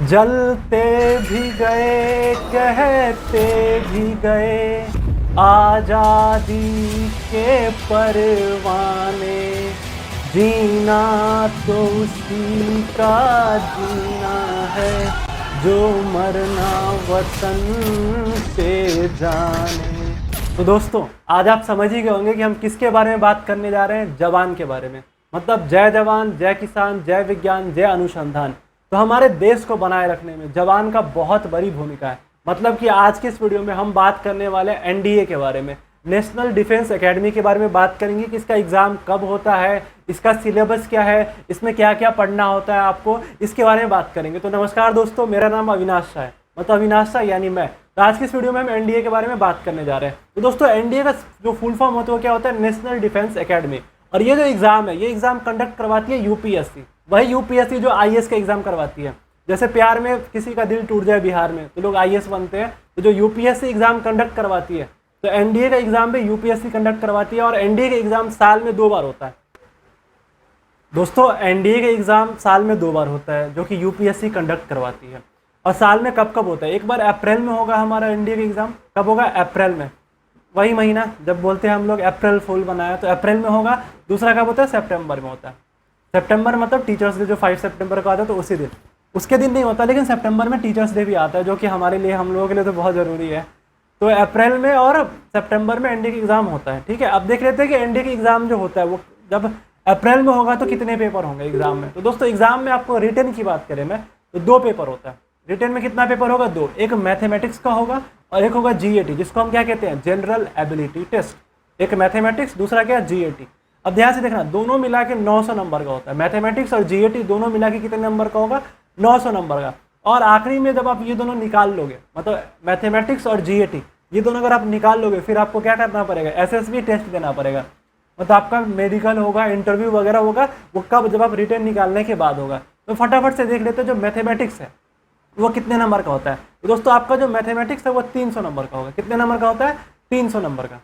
जलते भी गए कहते भी गए आजादी के परवाने, जीना तो उसी का जीना है जो मरना वतन से जाने। तो दोस्तों, आज आप समझ ही गए होंगे कि हम किसके बारे में बात करने जा रहे हैं। जवान के बारे में। मतलब जय जवान, जय किसान, जय विज्ञान, जय अनुसंधान। तो हमारे देश को बनाए रखने में जवान का बहुत बड़ी भूमिका है। मतलब कि आज के इस वीडियो में हम बात करने वाले हैं एनडीए के बारे में, नेशनल डिफेंस एकेडमी के बारे में बात करेंगे कि इसका एग्ज़ाम कब होता है, इसका सिलेबस क्या है, इसमें क्या क्या पढ़ना होता है आपको, इसके बारे में बात करेंगे। तो नमस्कार दोस्तों, मेरा नाम अविनाश शाह है। मतलब अविनाश शाह यानी मैं। तो आज की इस वीडियो में हम एनडीए के बारे में बात करने जा रहे हैं। तो दोस्तों, एनडीए का जो फुल फॉर्म होता है वो क्या होता है, नेशनल डिफेंस एकेडमी। और ये जो एग्ज़ाम है, ये एग्ज़ाम कंडक्ट करवाती है यूपीएससी। वही यूपीएससी जो आईएएस का एग्ज़ाम करवाती है। जैसे प्यार में किसी का दिल टूट जाए बिहार में तो लोग आईएएस बनते हैं, तो जो यूपीएससी एग्ज़ाम कंडक्ट करवाती है, तो एनडीए का एग्ज़ाम भी यूपीएससी कंडक्ट करवाती है। और एनडीए का एग्ज़ाम साल में 2 बार होता है। दोस्तों, एनडीए का एग्ज़ाम साल में 2 बार होता है जो कि यूपीएससी कंडक्ट करवाती है। और साल में कब कब होता है, एक बार अप्रैल में होगा हमारा एनडीए का एग्ज़ाम। कब होगा? अप्रैल में। वही महीना जब बोलते हैं हम लोग अप्रैल फूल बनाया, तो अप्रैल में होगा। दूसरा कब होता है? सितंबर में होता है। सितंबर मतलब टीचर्स डे जो 5 सितंबर को आता है, तो उसी दिन, उसके दिन नहीं होता, लेकिन सितंबर में टीचर्स डे भी आता है जो कि हमारे लिए, हम लोगों के लिए तो बहुत ज़रूरी है। तो अप्रैल में और सितंबर में एनडीए का एग्ज़ाम होता है। ठीक है, अब देख लेते हैं कि एनडीए का एग्ज़ाम जो होता है वो जब अप्रैल में होगा तो कितने पेपर होंगे एग्ज़ाम में। तो दोस्तों, एग्ज़ाम में आपको रिटन की बात करें मैं, तो 2 पेपर होता है। रिटन में कितना पेपर होगा? 2। एक मैथमेटिक्स का होगा और एक होगा जीएटी, जिसको हम क्या कहते हैं, जनरल एबिलिटी टेस्ट। एक मैथमेटिक्स, दूसरा क्या, जीएटी। अब ध्यान से देखना, दोनों मिला के 900 नंबर का होता है। मैथमेटिक्स और जीएटी दोनों मिला के कितने नंबर का होगा? 900 नंबर का। और आखिरी में जब आप ये दोनों निकाल लोगे, मतलब मैथमेटिक्स और जीएटी ये दोनों अगर आप निकाल लोगे, फिर आपको क्या करना पड़ेगा, एसएसबी टेस्ट देना पड़ेगा। मतलब आपका मेडिकल होगा, इंटरव्यू वगैरह होगा, वो कब, जब आप रिटर्न निकालने के बाद होगा। तो फटाफट से देख लेते हैं जो मैथमेटिक्स है वो कितने नंबर का होता है। तो दोस्तों, आपका जो मैथमेटिक्स है वो 300 नंबर का होगा। कितने नंबर का होता है? 300 नंबर का।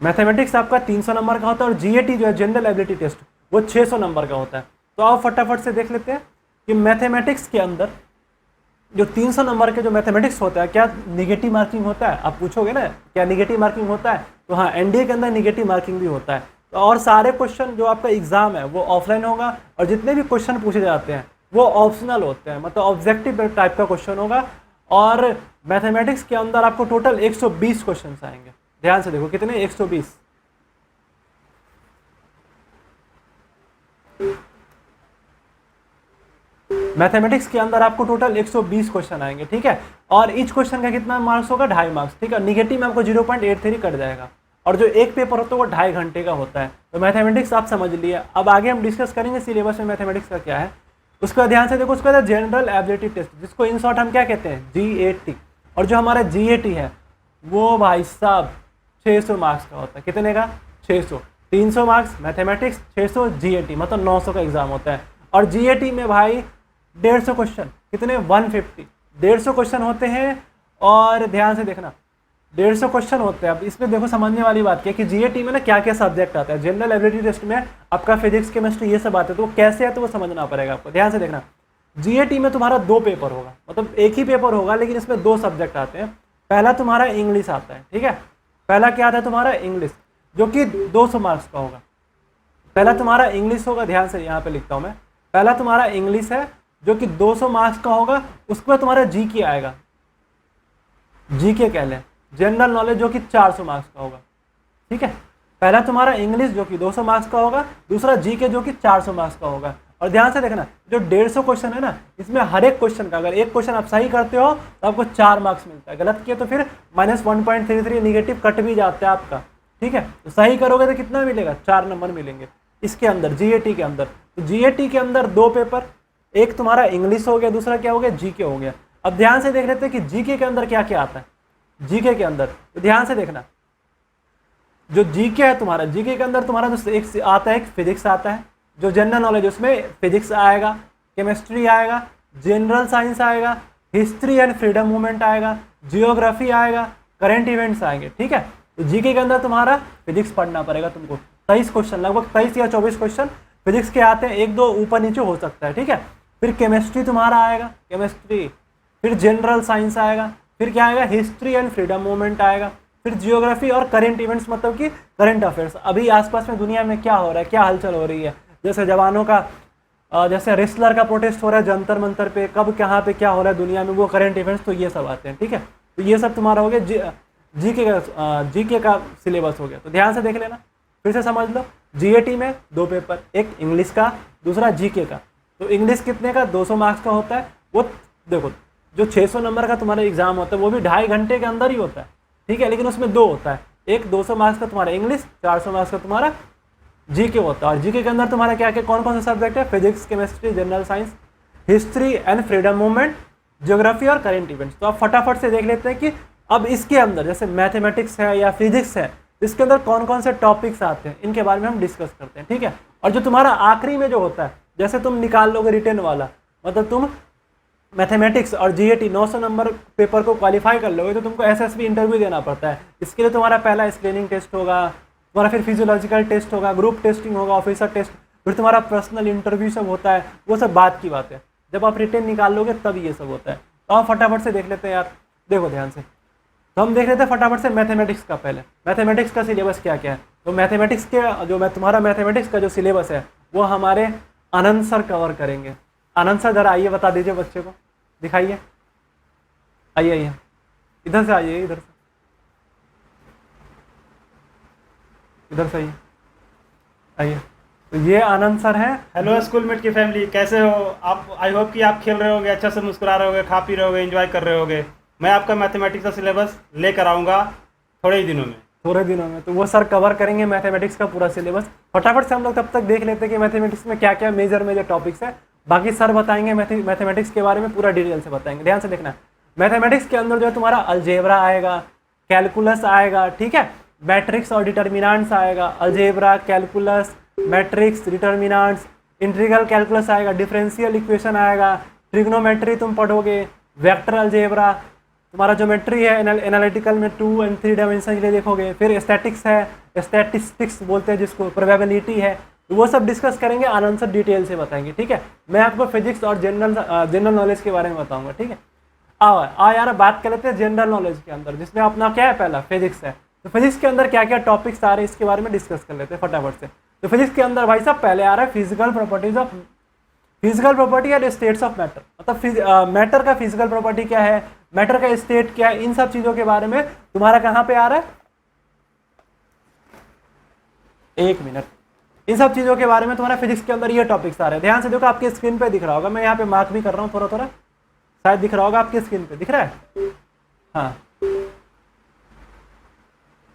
मैथमेटिक्स आपका 300 नंबर का होता है और जीएटी जो है, जनरल एबिलिटी टेस्ट, वो 600 नंबर का होता है। तो आओ फटाफट से देख लेते हैं कि मैथमेटिक्स के अंदर जो 300 नंबर के जो मैथमेटिक्स होता है, क्या निगेटिव मार्किंग होता है? आप पूछोगे ना, क्या निगेटिव मार्किंग होता है? तो हाँ, एनडीए के अंदर निगेटिव मार्किंग भी होता है। तो और सारे क्वेश्चन जो आपका एग्जाम है वो ऑफलाइन होगा, और जितने भी क्वेश्चन पूछे जाते हैं वो ऑप्शनल होते हैं, मतलब ऑब्जेक्टिव टाइप का क्वेश्चन होगा। और मैथमेटिक्स के अंदर आपको टोटल 120 क्वेश्चन आएंगे। ध्यान से देखो, कितने? 120। मैथमेटिक्स के अंदर आपको टोटल 120 क्वेश्चन आएंगे। ठीक है, और ईच क्वेश्चन का कितना मार्क्स होगा? 2.5 मार्क्स। ठीक है, निगेटिव में आपको 0.83 कट जाएगा। और जो एक पेपर होता है वो 2.5 घंटे का होता है। तो मैथमेटिक्स आप समझ लिए। अब आगे हम डिस्कस करेंगे सिलेबस में मैथमेटिक्स का क्या है। उसका ध्यान से देखो, उसका था जनरल एबिलिटी टेस्ट, जिसको इन शॉर्ट हम क्या कहते हैं, जीएटी। और जो हमारा जीएटी है वो भाई साहब 600 मार्क्स का होता है। कितने का? 600। 300 मार्क्स मैथमेटिक्स, 600 जीएटी, मतलब 900 का एग्जाम होता है। और जीएटी में भाई 150 क्वेश्चन, कितने? 150। 150 क्वेश्चन होते हैं। और ध्यान से देखना, 150 क्वेश्चन होते हैं। अब इसमें देखो, समझने वाली बात क्या है कि जीएटी में ना क्या क्या सब्जेक्ट आता है। जनरल एबिलिटी टेस्ट में आपका फिजिक्स, केमिस्ट्री, ये सब आते हैं। तो वो कैसे है तो वो समझना पड़ेगा आपको। ध्यान से देखना, जीएटी में तुम्हारा 2 पेपर होगा, मतलब एक ही पेपर होगा, लेकिन इसमें 2 सब्जेक्ट आते हैं। पहला तुम्हारा इंग्लिश आता है। ठीक है, पहला क्या आता है तुम्हारा? इंग्लिश, जो कि 200 मार्क्स का होगा। पहला तुम्हारा इंग्लिश होगा। ध्यान से यहाँ पे लिखता हूँ मैं, पहला तुम्हारा इंग्लिश है जो कि 200 मार्क्स का होगा। उसके बाद तुम्हारा जीके आएगा, जीके कह लें, जनरल नॉलेज, जो कि 400 मार्क्स का होगा। ठीक है, पहला तुम्हारा इंग्लिश जो कि 200 मार्क्स का होगा, दूसरा जीके जो कि 400 मार्क्स का होगा। और ध्यान से देखना, जो 150 क्वेश्चन है ना, इसमें हर एक क्वेश्चन का, अगर एक क्वेश्चन आप सही करते हो तो आपको 4 मार्क्स मिलता है, गलत किया तो फिर -1.33 निगेटिव कट भी जाता है आपका। ठीक है, तो सही करोगे तो कितना मिलेगा? 4 नंबर मिलेंगे इसके अंदर, जीएटी के अंदर। तो जीएटी के अंदर 2 पेपर, एक तुम्हारा इंग्लिश हो गया, दूसरा क्या हो गया? जीके हो गया। अब ध्यान से देख लेते हैं कि जीके के अंदर क्या क्या आता है। जीके के अंदर तो ध्यान से देखना, जो जीके है तुम्हारा, जीके के अंदर तुम्हारा जो एक आता है, एक फिजिक्स आता है, जो जनरल नॉलेज, उसमें फिजिक्स आएगा, केमिस्ट्री आएगा, जनरल साइंस आएगा, हिस्ट्री एंड फ्रीडम मूवमेंट आएगा, जियोग्राफी आएगा, करंट इवेंट्स आएंगे। ठीक है, तो जीके के अंदर तुम्हारा फिजिक्स पढ़ना पड़ेगा तुमको। 23 क्वेश्चन, लगभग 23 या 24 क्वेश्चन फिजिक्स के आते हैं, 1-2 ऊपर नीचे हो सकता है। ठीक है, फिर केमिस्ट्री तुम्हारा आएगा, केमिस्ट्री, फिर जनरल साइंस आएगा, फिर क्या आएगा, हिस्ट्री एंड फ्रीडम मूवमेंट आएगा, फिर जियोग्राफी और करेंट इवेंट्स, मतलब कि करंट अफेयर्स, अभी आसपास में दुनिया में क्या हो रहा है, क्या हलचल हो रही है, जैसे जवानों का जैसे रेसलर का प्रोटेस्ट हो रहा है जंतर मंतर पे, कब कहाँ पे क्या हो रहा है दुनिया में, वो करंट इवेंट्स, तो ये सब आते हैं। ठीक है, तो ये सब तुम्हारा हो गया जीके का सिलेबस हो गया। तो ध्यान से देख लेना, फिर से समझ लो, जीएटी में 2 पेपर, एक इंग्लिश का, दूसरा जीके का। तो इंग्लिश कितने का, 200 मार्क्स का होता है। वो देखो, जो 600 नंबर का तुम्हारा एग्जाम होता है वो भी 2.5 घंटे के अंदर ही होता है। ठीक है, लेकिन उसमें 2 होता है, एक 200 मार्क्स का तुम्हारा इंग्लिश, 400 मार्क्स का तुम्हारा जीके होता है। और जीके के अंदर तुम्हारा क्या क्या कौन कौन से सब्जेक्ट है, physics, chemistry, general science, history and freedom movement, geography और करंट इवेंट्स। तो आप फटाफट से देख लेते हैं कि अब इसके अंदर जैसे मैथमेटिक्स है या फिजिक्स है, इसके अंदर कौन कौन से टॉपिक्स आते हैं, इनके बारे में हम डिस्कस करते हैं। ठीक है, और जो तुम्हारा आखिरी में जो होता है, जैसे तुम निकाल लोगे रिटर्न वाला, मतलब तुम मैथमेटिक्स और जीएटी 900 नंबर पेपर को क्वालिफाई कर लोगे, तो तुमको एसएसबी इंटरव्यू देना पड़ता है। इसके लिए तुम्हारा पहला स्क्रीनिंग टेस्ट होगा, तुम्हारा फिर फिजियोलॉजिकल टेस्ट होगा, ग्रुप टेस्टिंग होगा, ऑफिसर टेस्ट, फिर तुम्हारा पर्सनल इंटरव्यू सब होता है। वो सब बात की बात है, जब आप रिटर्न निकाल लोगे तब ये सब होता है। तो आप फटाफट से देख लेते हैं यार, देखो ध्यान से। तो हम देख लेते हैं फटाफट से मैथमेटिक्स का। पहले मैथमेटिक्स का सिलेबस क्या क्या है। तो मैथमेटिक्स के जो तुम्हारा मैथमेटिक्स का जो सिलेबस है वो हमारे आनंद सर कवर करेंगे। आनंद सर जरा आइए, बता दीजिए बच्चे को, दिखाइए, आइए आइए, इधर से आइए, इधर से आइए, आइए। तो ये आनंद सर हैं। हेलो स्कूलमेट की फैमिली, कैसे हो आप? आई होप कि आप खेल रहे होगे, अच्छा से मुस्कुरा रहे होगे, खा पी रहे होगे, एंजॉय कर रहे होगे। मैं आपका मैथमेटिक्स का सिलेबस लेकर आऊँगा थोड़े ही दिनों में। तो वो सर कवर करेंगे मैथमेटिक्स का पूरा सिलेबस। फटाफट से हम लोग तब तक देख लेते हैं कि मैथमेटिक्स में क्या क्या मेजर टॉपिक्स है। बाकी सर बताएंगे मैथमेटिक्स के बारे में पूरा डिटेल से बताएंगे। ध्यान से देखना, मैथमेटिक्स के अंदर जो है तुम्हारा अलजेब्रा आएगा, कैलकुलस आएगा, ठीक है, मैट्रिक्स और डिटर्मिनेंट्स आएगा, algebra, calculus, matrix, determinants, integral calculus आएगा, डिफरेंशियल इक्वेशन आएगा, ट्रिग्नोमेट्री तुम पढ़ोगे, वेक्टर अलजेब्रा, तुम्हारा ज्योमेट्री है, एनालिटिकल में 2 और 3 डायमेंशन के लिए देखोगे, फिर स्टैटिक्स है, स्टैटिस्टिक्स बोलते हैं जिसको, प्रोबेबिलिटी है, तो वो सब डिस्कस करेंगे, आनंद सर डिटेल से बताएंगे। ठीक है, मैं आपको फिजिक्स और जनरल नॉलेज के बारे में बताऊंगा। ठीक है, आओ यार बात कर लेते हैं जनरल नॉलेज के अंदर, जिसमें अपना क्या है, पहला फिजिक्स है। तो फिजिक्स के अंदर क्या क्या टॉपिक्स आ रहे हैं इसके बारे में डिस्कस कर लेते हैं फटाफट से। तो फिजिक्स के अंदर भाई साहब पहले आ रहा है physical property and states of matter, मतलब मैटर का फिजिकल प्रॉपर्टी क्या है, मैटर का स्टेट क्या है, इन सब चीजों के बारे में तुम्हारा कहां पे आ रहा है, एक मिनट, इन सब चीजों के बारे में तुम्हारा फिजिक्स के अंदर ये टॉपिक्स आ रहे हैं। ध्यान से देखो, आपके स्क्रीन पे दिख रहा होगा, मैं यहाँ पे मार्क भी कर रहा हूँ थोड़ा थोड़ा, शायद दिख रहा होगा आपके स्क्रीन पे, दिख रहा है, हाँ।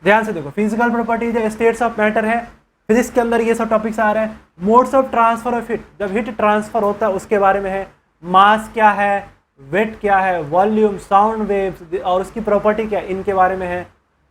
ध्यान से देखो, फिजिकल प्रॉपर्टीज है, स्टेट्स ऑफ मैटर है, फिजिक्स के अंदर ये सब टॉपिक्स आ रहे हैं। Modes of transfer of heat, जब हीट ट्रांसफर होता है उसके बारे में है, मास क्या है, वेट क्या है, वॉल्यूम, साउंड वेव्स और उसकी प्रॉपर्टी क्या है, इनके बारे में है।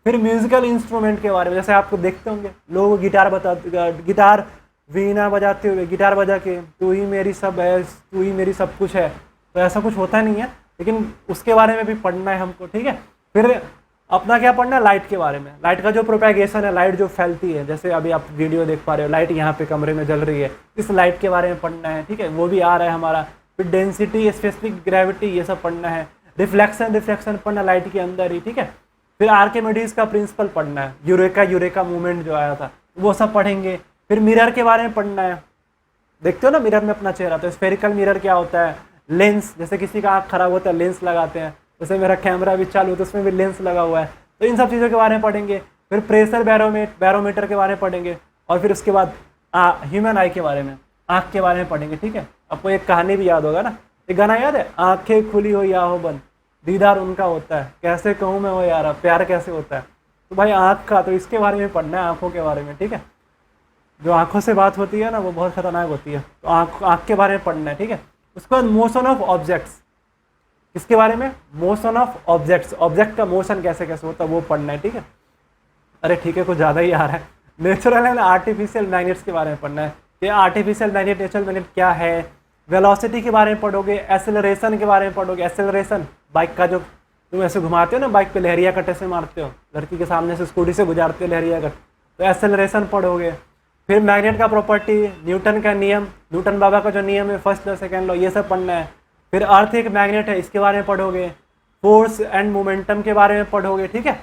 फिर म्यूजिकल इंस्ट्रूमेंट के बारे में, जैसे आपको देखते होंगे लोग गिटार वीणा बजाते हुए, गिटार बजा के तू ही मेरी सब है, तू ही मेरी सब कुछ है, तो ऐसा कुछ होता नहीं है, लेकिन उसके बारे में भी पढ़ना है हमको। ठीक है, फिर अपना क्या पढ़ना है, लाइट के बारे में, लाइट का जो प्रोपेगेशन है, लाइट जो फैलती है, जैसे अभी आप वीडियो देख पा रहे हो, लाइट यहाँ पे कमरे में जल रही है, इस लाइट के बारे में पढ़ना है। ठीक है, वो भी आ रहा है हमारा। फिर डेंसिटी, स्पेसिफिक ग्रेविटी, ये सब पढ़ना है। रिफ्लेक्शन पढ़ना लाइट के अंदर ही। ठीक है, फिर आर्किमिडीज का प्रिंसिपल पढ़ना है, यूरेका मूवमेंट जो आया था वो सब पढ़ेंगे। फिर मिरर के बारे में पढ़ना है, देखते हो ना मिरर में अपना चेहरा, तो स्फेरिकल मिरर क्या होता है, लेंस, जैसे किसी का आँख खराब होता है लेंस लगाते हैं, जैसे मेरा कैमरा भी चालू है तो उसमें भी लेंस लगा हुआ है, तो इन सब चीज़ों के बारे में पढ़ेंगे। फिर प्रेशर बैरोमीटर के बारे में पढ़ेंगे, और फिर उसके बाद ह्यूमन आई के बारे में, आँख के बारे में पढ़ेंगे। ठीक है, आपको एक कहानी भी याद होगा ना, एक गाना याद है, आंखें खुली हो या हो बंद, दीदार उनका होता है, कैसे कहूँ मैं वो यार, प्यार कैसे होता है। तो भाई आँख का, तो इसके बारे में पढ़ना है, आँखों के बारे में। ठीक है, जो आँखों से बात होती है ना वो बहुत खतरनाक होती है, तो आँख के बारे में पढ़ना है। ठीक है, उसके बाद मोशन ऑफ ऑब्जेक्ट्स, इसके बारे में, मोशन ऑफ ऑब्जेक्ट्स, ऑब्जेक्ट का मोशन कैसे कैसे होता है वो पढ़ना है। ठीक है, अरे ठीक है, कुछ ज़्यादा ही आ रहा है। नेचुरल एंड आर्टिफिशियल मैग्नेट्स के बारे में पढ़ना है, कि आर्टिफिशियल मैग्नेट, नेचुरल मैग्नेट क्या है। वेलोसिटी के बारे में पढ़ोगे, एक्सेलरेशन के बारे में पढ़ोगे, एक्सेलरेशन बाइक का, जो तुम ऐसे घुमाते हो ना बाइक पे, लहरिया कट ऐसे मारते हो, लड़की के सामने से स्कूटी से गुजारते हो लहरिया कट, तो एक्सेलरेशन पढ़ोगे। फिर मैग्नेट का प्रॉपर्टी, न्यूटन का नियम, न्यूटन बाबा का जो नियम है, फर्स्ट लॉ सेकंड लॉ, ये सब पढ़ना है। फिर अर्थ एक मैग्नेट है, इसके बारे में पढ़ोगे। फोर्स एंड मोमेंटम के बारे में पढ़ोगे, ठीक है।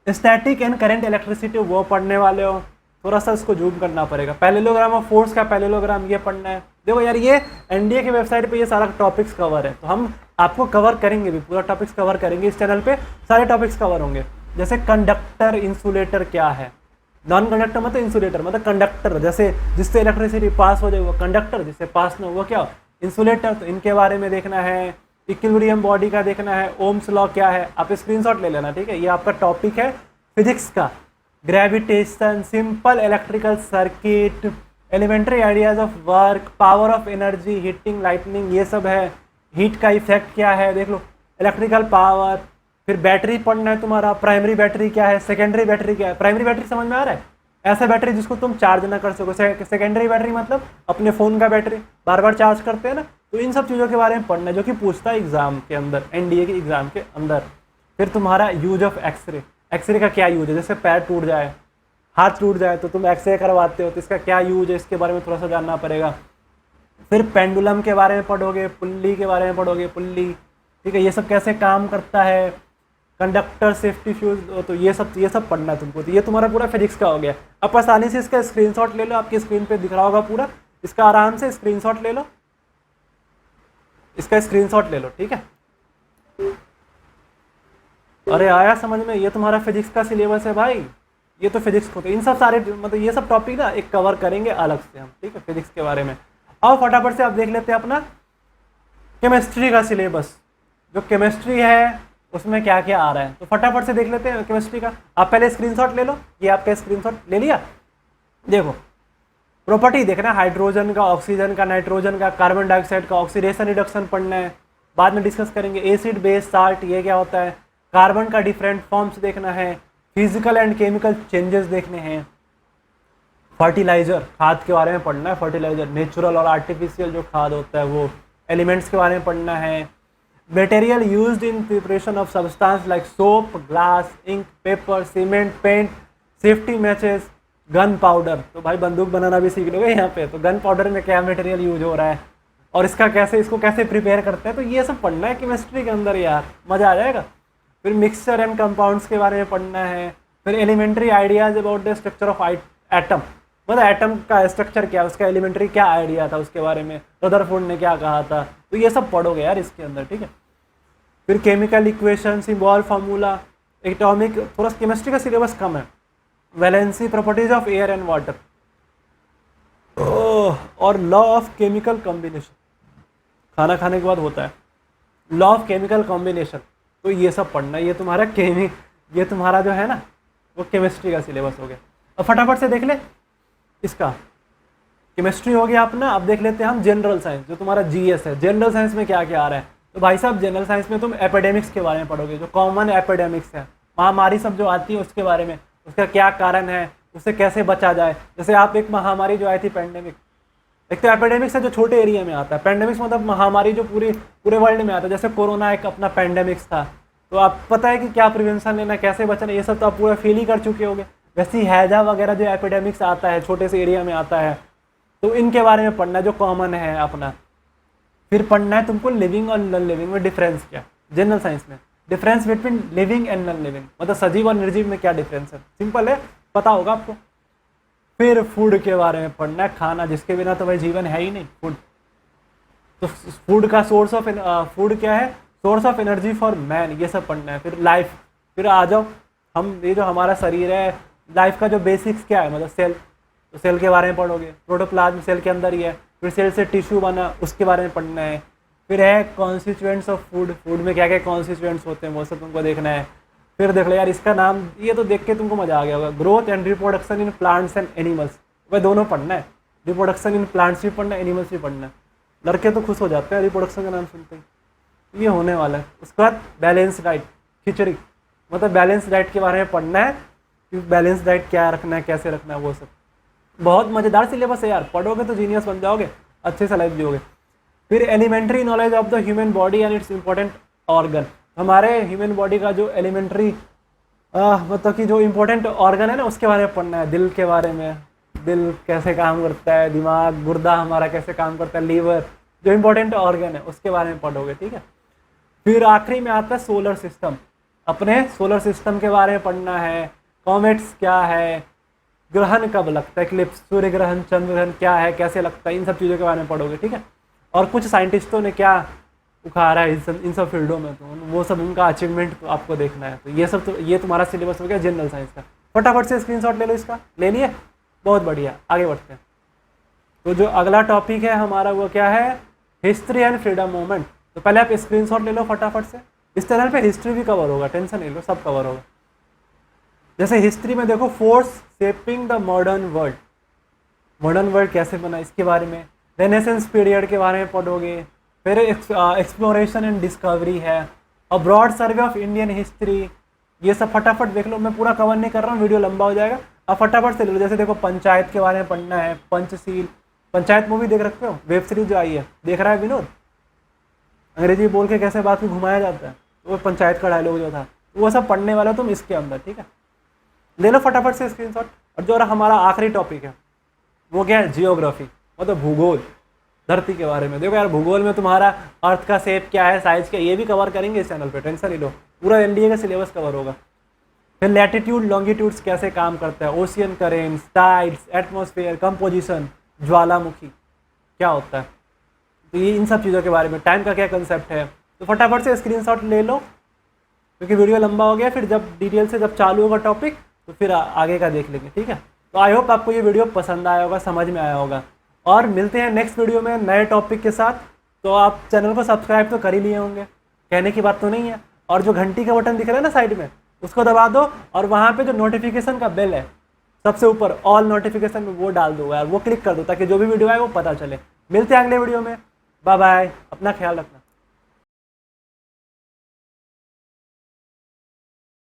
स्टैटिक एंड करंट इलेक्ट्रिसिटी वो पढ़ने वाले हो। थोड़ा सा इसको जूम करना पड़ेगा। पैरेललोग्राम ऑफ फोर्स का पैरेललोग्राम ये पढ़ना है। देखो यार, ये एनडीए की वेबसाइट पे ये सारा टॉपिक्स कवर है, तो हम आपको कवर करेंगे भी, पूरा टॉपिक्स कवर करेंगे। इस चैनल पे सारे टॉपिक्स कवर होंगे। जैसे कंडक्टर, इंसुलेटर क्या है, नॉन कंडक्टर मतलब इंसुलेटर मतलब कंडक्टर, जैसे जिससे इलेक्ट्रिसिटी पास हो जाए वो कंडक्टर, जिससे पास ना हो वो क्या, इंसुलेटर। तो इनके बारे में देखना है। इक्विलिब्रियम बॉडी का देखना है। ओम्स लॉ क्या है, आप स्क्रीनशॉट ले लेना, ठीक है। ये आपका टॉपिक है फिजिक्स का। Gravitation, simple electrical circuit, elementary ideas of work, power of energy, heating, lightning, ये सब है। हीट का इफेक्ट क्या है देख लो, इलेक्ट्रिकल पावर। फिर बैटरी पढ़ना है तुम्हारा। प्राइमरी बैटरी क्या है, सेकेंडरी बैटरी क्या है। प्राइमरी बैटरी समझ में आ रहा है, ऐसा बैटरी जिसको तुम चार्ज ना कर सको। सेकेंडरी बैटरी मतलब अपने फ़ोन का बैटरी बार बार चार्ज करते हैं ना, तो इन सब चीज़ों के बारे में पढ़ना है, जो कि पूछता है एग्जाम के अंदर, एनडीए के एग्जाम के अंदर। फिर तुम्हारा यूज ऑफ एक्सरे, एक्सरे का क्या यूज है, जैसे पैर टूट जाए, हाथ टूट जाए तो तुम एक्सरे करवाते हो, तो इसका क्या यूज है, इसके बारे में थोड़ा सा जानना पड़ेगा। फिर पेंडुलम के बारे में पढ़ोगे, पुल्ली के बारे में पढ़ोगे, पुल्ली, ठीक है, ये सब कैसे काम करता है। कंडक्टर, सेफ्टी फ्यूज, तो ये सब पढ़ना है तुमको। तो ये तुम्हारा पूरा फिजिक्स का हो गया। अब आसानी से इसका स्क्रीनशॉट ले लो, आपकी स्क्रीन पे दिख रहा होगा पूरा, इसका आराम से स्क्रीनशॉट ले लो, इसका स्क्रीनशॉट ले लो, ठीक है। अरे आया समझ में, ये तुम्हारा फिजिक्स का सिलेबस है भाई, ये तो फिजिक्स को, तो इन सब सारे मतलब ये सब टॉपिक ना एक कवर करेंगे अलग से हम, ठीक है, फिजिक्स के बारे में। अब फटाफट से आप देख लेते हैं अपना केमिस्ट्री का सिलेबस। जो केमिस्ट्री है उसमें क्या क्या आ रहा है, तो फटाफट से देख लेते हैं केमिस्ट्री का। आप पहले स्क्रीनशॉट ले लो, ये आपका स्क्रीनशॉट ले लिया। देखो प्रॉपर्टी देखना, हाइड्रोजन का, ऑक्सीजन का, नाइट्रोजन का, कार्बन डाइऑक्साइड का, ऑक्सीडेशन रिडक्शन पढ़ना है, बाद में डिस्कस करेंगे। एसिड, बेस, साल्ट, ये क्या होता है। कार्बन का डिफरेंट फॉर्म्स देखना है। फिजिकल एंड केमिकल चेंजेस देखने हैं। फर्टिलाइजर, खाद के बारे में पढ़ना है। फर्टिलाइजर नेचुरल और आर्टिफिशियल जो खाद होता है वो। एलिमेंट्स के बारे में पढ़ना है। Material used in preparation of substance like soap, glass, ink, paper, cement, paint, safety matches, gunpowder. तो भाई बंदूक बनाना भी सीख लोगे यहाँ पे, तो गन पाउडर में क्या मटेरियल यूज हो रहा है और इसका कैसे, इसको कैसे प्रिपेयर करते हैं, तो ये सब पढ़ना है केमिस्ट्री के अंदर यार, मज़ा आ जाएगा। फिर मिक्सचर एंड कंपाउंड्स के बारे में पढ़ना है। फिर elementary ideas about the structure of atom, मतलब एटम का स्ट्रक्चर क्या, उसका एलिमेंट्री क्या आइडिया था उसके बारे में, रदरफोर्ड ने क्या कहा था, तो ये सब पढ़ोगे यार इसके अंदर, ठीक है। फिर chemical equation, symbol, formula, atomic, थोड़ा केमिस्ट्री का सिलेबस कम है। Valency, properties of air and water, और लॉ ऑफ केमिकल कॉम्बिनेशन, खाना खाने के बाद होता है लॉ ऑफ केमिकल कॉम्बिनेशन, तो ये सब पढ़ना है। ये तुम्हारा ये तुम्हारा जो है ना वो केमिस्ट्री का सिलेबस हो गया। अब फटाफट से देख ले, इसका केमिस्ट्री हो गया अपना। अब देख लेते हैं हम जनरल साइंस, जो तुम्हारा जीएस है। जनरल साइंस में क्या क्या आ रहा है, तो भाई साहब जनरल साइंस में तुम एपिडेमिक्स के बारे में पढ़ोगे, जो कॉमन एपिडेमिक्स है, महामारी सब जो आती है उसके बारे में, उसका क्या कारण है, उससे कैसे बचा जाए। जैसे आप एक महामारी जो आई थी पेंडेमिक, एक तो एपिडेमिक्स है जो छोटे एरिया में आता है, पेंडेमिक्स मतलब महामारी जो पूरे वर्ल्ड में आता है। जैसे कोरोना एक अपना पेंडेमिक्स था, तो आप पता है कि क्या प्रिवेंशन लेना, कैसे बचना, ये सब तो आप पूरा फील ही कर चुके होंगे। वैसे ही हैजा वगैरह जो एपिडेमिक्स आता है छोटे से एरिया में आता है, तो इनके बारे में पढ़ना है जो कॉमन है अपना। फिर पढ़ना है तुमको लिविंग और नॉन लिविंग में डिफरेंस क्या, जनरल साइंस में difference between living and non living, मतलब सजीव और निर्जीव में क्या डिफरेंस है, सिंपल है, पता होगा आपको। फिर फूड के बारे में पढ़ना है, खाना जिसके बिना तो भाई जीवन है ही नहीं, फूड। तो फूड का सोर्स ऑफ फूड क्या है, source of energy for man, ये सब पढ़ना है। फिर लाइफ, फिर आ जाओ हम, ये जो हमारा शरीर है, लाइफ का जो बेसिक्स क्या है, मतलब सेल, तो सेल के बारे में पढ़ोगे। प्रोटोप्लाज्म सेल के अंदर ही है। फिर सेल से टिश्यू बना, उसके बारे में पढ़ना है। फिर है कॉन्स्टिट्यूएंट्स ऑफ फूड, फूड में क्या क्या कॉन्स्टिट्यूएंट्स होते हैं वो सब तुमको देखना है। फिर देख लो यार इसका नाम, ये तो देख के तुमको मजा आ गया होगा, growth and reproduction in plants and animals. वह दोनों पढ़ना है, रिप्रोडक्शन इन प्लांट्स भी पढ़ना है, एनिमल्स भी पढ़ना है। लड़के तो खुश हो जाते हैं रिप्रोडक्शन का नाम सुनते ही, ये होने वाला है। उसके बाद बैलेंस डाइट, खिचड़ी, मतलब बैलेंस डाइट के बारे में पढ़ना है कि बैलेंस डाइट क्या रखना है, कैसे रखना है, वो सब। बहुत मज़ेदार सिलेबस है यार, पढ़ोगे तो जीनियस बन जाओगे, अच्छे से लाइफ जियोगे। फिर elementary knowledge of the human body and its important organ, हमारे ह्यूमन बॉडी का जो एलिमेंट्री मतलब कि जो इम्पोर्टेंट ऑर्गन है ना उसके बारे में पढ़ना है। दिल के बारे में, दिल कैसे काम करता है, दिमाग, गुर्दा हमारा कैसे काम करता है, लीवर, जो इंपॉर्टेंट ऑर्गन है उसके बारे में पढ़ोगे, ठीक है। फिर आखिरी में आता है सोलर सिस्टम, अपने सोलर सिस्टम के बारे में पढ़ना है, कॉमेट्स क्या है, ग्रहण कब लगता है, इक्लिप्स, सूर्य ग्रहण, चंद्र ग्रहण क्या है, कैसे लगता है, इन सब चीज़ों के बारे में पढ़ोगे, ठीक है। और कुछ साइंटिस्टों ने क्या उखाड़ा है इन सब फील्डों में, तो वो सब उनका अचीवमेंट तो आपको देखना है। तो ये सब, तो ये तुम्हारा सिलेबस हो गया जनरल साइंस का। फटाफट से स्क्रीनशॉट ले लो इसका, ले लिए, बहुत बढ़िया, आगे बढ़ते हैं। तो जो अगला टॉपिक है हमारा वो क्या है, हिस्ट्री एंड फ्रीडम मूवमेंट। तो पहले आप स्क्रीनशॉट ले लो फटाफट से। इस चैनल पे हिस्ट्री भी कवर होगा, टेंशन नहीं लो, सब कवर होगा। जैसे हिस्ट्री में देखो, force shaping the modern world, modern world कैसे बना इसके बारे में, रेनेसेंस पीरियड के बारे में पढ़ोगे। फिर एक्सप्लोरेशन एंड डिस्कवरी है, a broad survey of Indian history, ये सब फटाफट देख लो। मैं पूरा कवर नहीं कर रहा हूँ, वीडियो लंबा हो जाएगा, आप फटाफट से ले लो। जैसे देखो, पंचायत के बारे में पढ़ना है, पंचशील, पंचायत मूवी देख रखते हो, वेब सीरीज जो आई है, देख रहा है विनोद, अंग्रेजी बोल के कैसे बात को घुमाया जाता है, तो वो पंचायत का डायलॉग जो था, वो सब पढ़ने वाला तुम इसके अंदर, ठीक है। ले लो फटाफट से स्क्रीनशॉट। और जो हमारा आखिरी टॉपिक है वो क्या है, जियोग्राफी, मतलब भूगोल, धरती के बारे में। देखो यार, भूगोल में तुम्हारा अर्थ का शेप क्या है, साइज क्या है, ये भी कवर करेंगे इस चैनल पे, टेंशन नहीं लो, पूरा एनडीए का सिलेबस कवर होगा। फिर लैटिट्यूड लॉन्गिट्यूड्स कैसे काम करता है, ocean currents, tides, atmosphere, composition, ज्वालामुखी क्या होता है, तो ये इन सब चीज़ों के बारे में, टाइम का क्या कंसेप्ट है। तो फटाफट से स्क्रीनशॉट ले लो, क्योंकि वीडियो लंबा हो गया। फिर जब डिटेल से जब चालू होगा टॉपिक, तो फिर आगे का देख लेंगे, ठीक है। तो आई होप आपको ये वीडियो पसंद आया होगा, समझ में आया होगा, और मिलते हैं नेक्स्ट वीडियो में नए टॉपिक के साथ। तो आप चैनल को सब्सक्राइब तो कर ही लिए होंगे, कहने की बात तो नहीं है। और जो घंटी का बटन दिख रहा है ना साइड में, उसको दबा दो, और वहाँ पे जो नोटिफिकेशन का बेल है सबसे ऊपर, ऑल नोटिफिकेशन में वो डाल दो यार, वो क्लिक कर दो, ताकि जो भी वीडियो आए वो पता चले। मिलते हैं अगले वीडियो में, बाय बाय, अपना ख्याल रखना।